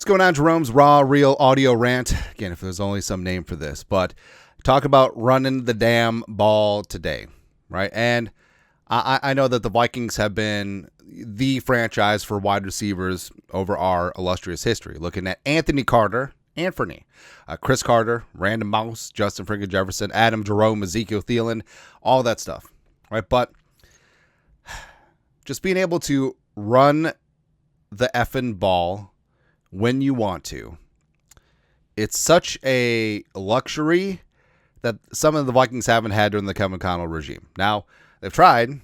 going on? Jerome's Raw Real Audio Rant. Again, if there's only some name for this, but talk about running the damn ball today, right? And I know that the Vikings have been the franchise for wide receivers over our illustrious history. Looking at Anthony Carter, Chris Carter, Random Mouse, Justin Friggin Jefferson, Adam Jerome, Ezekiel Thielen, all that stuff, right? But just being able to run the effing ball when you want to, it's such a luxury that some of the Vikings haven't had during the Kevin Connell regime. Now, they've tried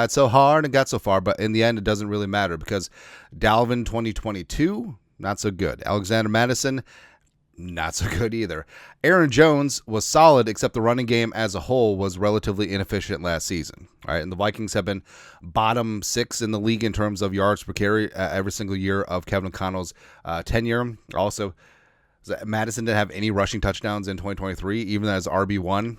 so hard and got so far, but in the end, it doesn't really matter because Dalvin 2022, not so good. Alexander Madison, not so good either. Aaron Jones was solid, except the running game as a whole was relatively inefficient last season. All right, and the Vikings have been bottom 6 in the league in terms of yards per carry every single year of Kevin Connell's tenure. Also, Madison didn't have any rushing touchdowns in 2023, even as RB1.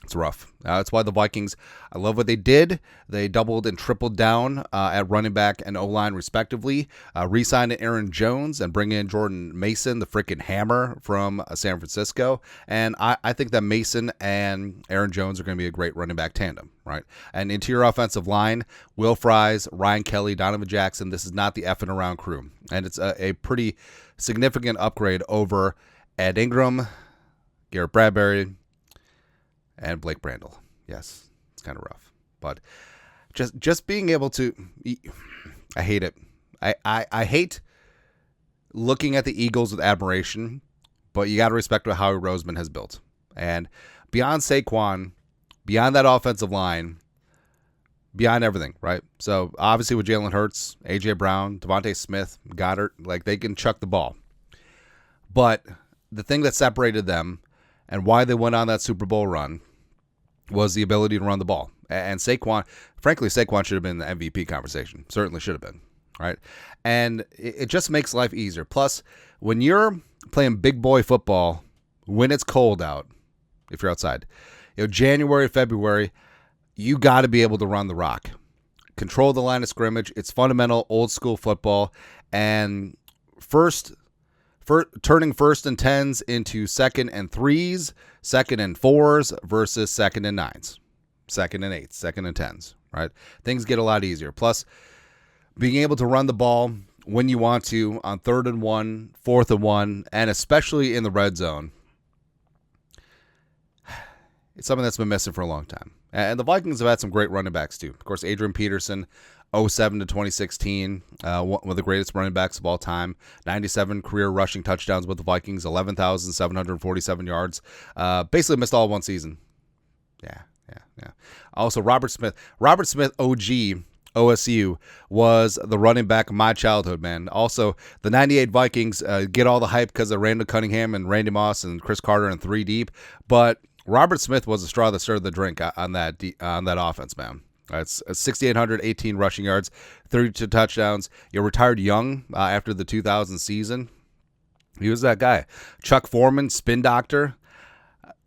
It's rough. That's why the Vikings, I love what they did. They doubled and tripled down at running back and O-line respectively. Re-signed Aaron Jones and bring in Jordan Mason, the freaking hammer from San Francisco. And I think that Mason and Aaron Jones are going to be a great running back tandem, right? And interior offensive line, Will Fries, Ryan Kelly, Donovan Jackson. This is not the effing around crew. And it's a pretty significant upgrade over Ed Ingram, Garrett Bradbury, and Blake Brandel. Yes, it's kind of rough. But just being able to, I hate it. I hate looking at the Eagles with admiration, but you got to respect what Howie Roseman has built. And beyond Saquon, beyond that offensive line, beyond everything, right? So obviously with Jalen Hurts, A.J. Brown, Devontae Smith, Goddard, like they can chuck the ball. But the thing that separated them and why they went on that Super Bowl run was the ability to run the ball. And Saquon, frankly, Saquon should have been in the MVP conversation. Certainly should have been, right? And it just makes life easier. Plus, when you're playing big boy football, when it's cold out, if you're outside, January, February, you got to be able to run the rock. Control the line of scrimmage. It's fundamental old school football. And turning 1st and 10s into 2nd and 3s, 2nd and 4s versus 2nd and 9s, 2nd and 8s, 2nd and 10s, right? Things get a lot easier. Plus, being able to run the ball when you want to on 3rd and 1, 4th and 1, and especially in the red zone, it's something that's been missing for a long time. And the Vikings have had some great running backs too. Of course, Adrian Peterson, 2007 to 2016, one of the greatest running backs of all time. 97 career rushing touchdowns with the Vikings, 11,747 yards. Basically missed all one season. Yeah. Also, Robert Smith, OG, OSU, was the running back of my childhood, man. Also, the 98 Vikings get all the hype because of Randall Cunningham and Randy Moss and Chris Carter and 3 deep. But Robert Smith was the straw that stirred the drink on that offense, man. It's 6,818 rushing yards, 32 touchdowns. You retired young after the 2000 season. He was that guy. Chuck Foreman, spin doctor,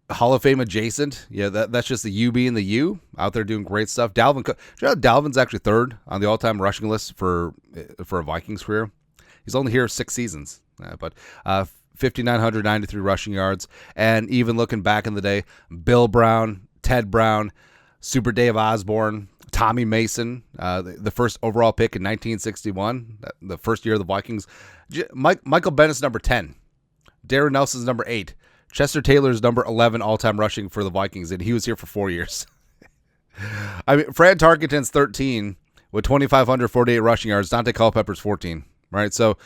Hall of Fame adjacent. Yeah, that's just the U being the U. Out there doing great stuff. Dalvin Cook. You know, Dalvin's actually 3rd on the all-time rushing list for a Vikings career. He's only here 6 seasons, but 5,993 rushing yards. And even looking back in the day, Bill Brown, Ted Brown, Super Dave Osborne, Tommy Mason, the first overall pick in 1961, the first year of the Vikings. Michael Bennett's number 10. Darren Nelson's number 8. Chester Taylor's number 11 all-time rushing for the Vikings, and he was here for 4 years. I mean, Fran Tarkenton's 13 with 2,548 rushing yards. Dante Culpepper's 14, right? So,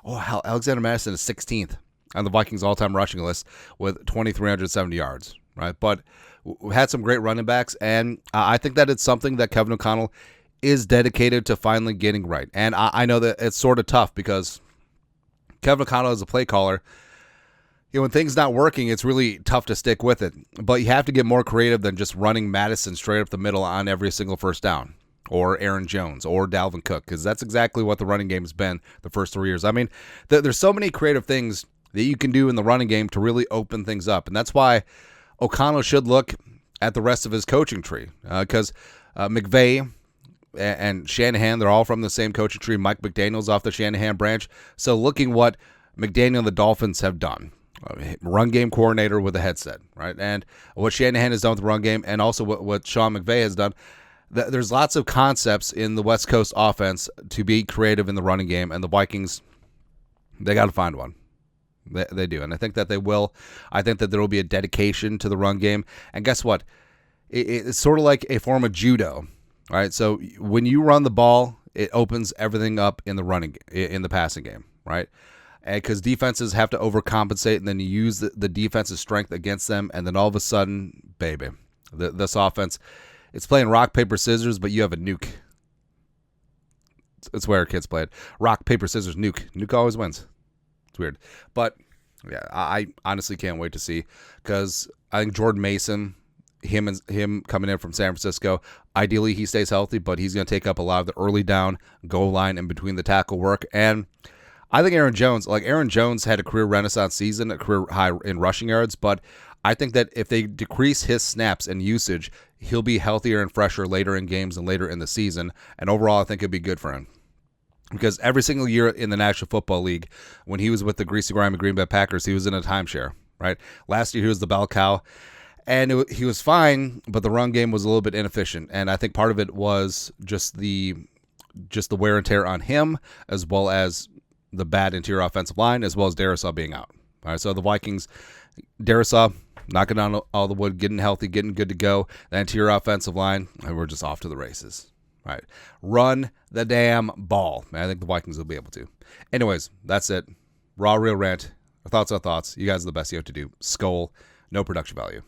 Alexander Madison is 16th on the Vikings all-time rushing list with 2,370 yards, right? But we had some great running backs, and I think that it's something that Kevin O'Connell is dedicated to finally getting right. And I know that it's sort of tough because Kevin O'Connell is a play caller. When things not working, it's really tough to stick with it. But you have to get more creative than just running Madison straight up the middle on every single first down, or Aaron Jones, or Dalvin Cook, because that's exactly what the running game has been the first 3 years. I mean, there's so many creative things that you can do in the running game to really open things up, and that's why O'Connell should look at the rest of his coaching tree, because McVay and Shanahan, they're all from the same coaching tree. Mike McDaniel's off the Shanahan branch. So looking what McDaniel and the Dolphins have done. Run game coordinator with a headset, right? And what Shanahan has done with the run game, and also what Sean McVay has done. There's lots of concepts in the West Coast offense to be creative in the running game, and the Vikings, they got to find one. They do, and I think that they will. I think that there will be a dedication to the run game, and guess what? It's sort of like a form of judo, right? So when you run the ball, it opens everything up in the passing game, right? Because defenses have to overcompensate, and then you use the defense's strength against them, and then all of a sudden, baby, this offense, it's playing rock, paper, scissors, but you have a nuke. It's where our kids play it. Rock, paper, scissors, nuke. Nuke always wins. It's weird. But, yeah, I honestly can't wait to see, because I think Jordan Mason, him coming in from San Francisco, ideally he stays healthy, but he's going to take up a lot of the early down, goal line, and between the tackle work, and I think Aaron Jones had a career renaissance season, a career high in rushing yards, but I think that if they decrease his snaps and usage, he'll be healthier and fresher later in games and later in the season, and overall I think it'd be good for him. Because every single year in the National Football League, when he was with the greasy grimy Green Bay Packers, he was in a timeshare, right? Last year he was the bell cow, and he was fine, but the run game was a little bit inefficient, and I think part of it was just the wear and tear on him, as well as the bad interior offensive line, as well as Darisaw being out. All right, so the Vikings, Darisaw knocking down all the wood, getting healthy, getting good to go. The interior offensive line, and we're just off to the races. All right, run the damn ball. I think the Vikings will be able to. Anyways, that's it. Raw, real rant. Our thoughts are thoughts. You guys are the best you have to do. Skull, no production value.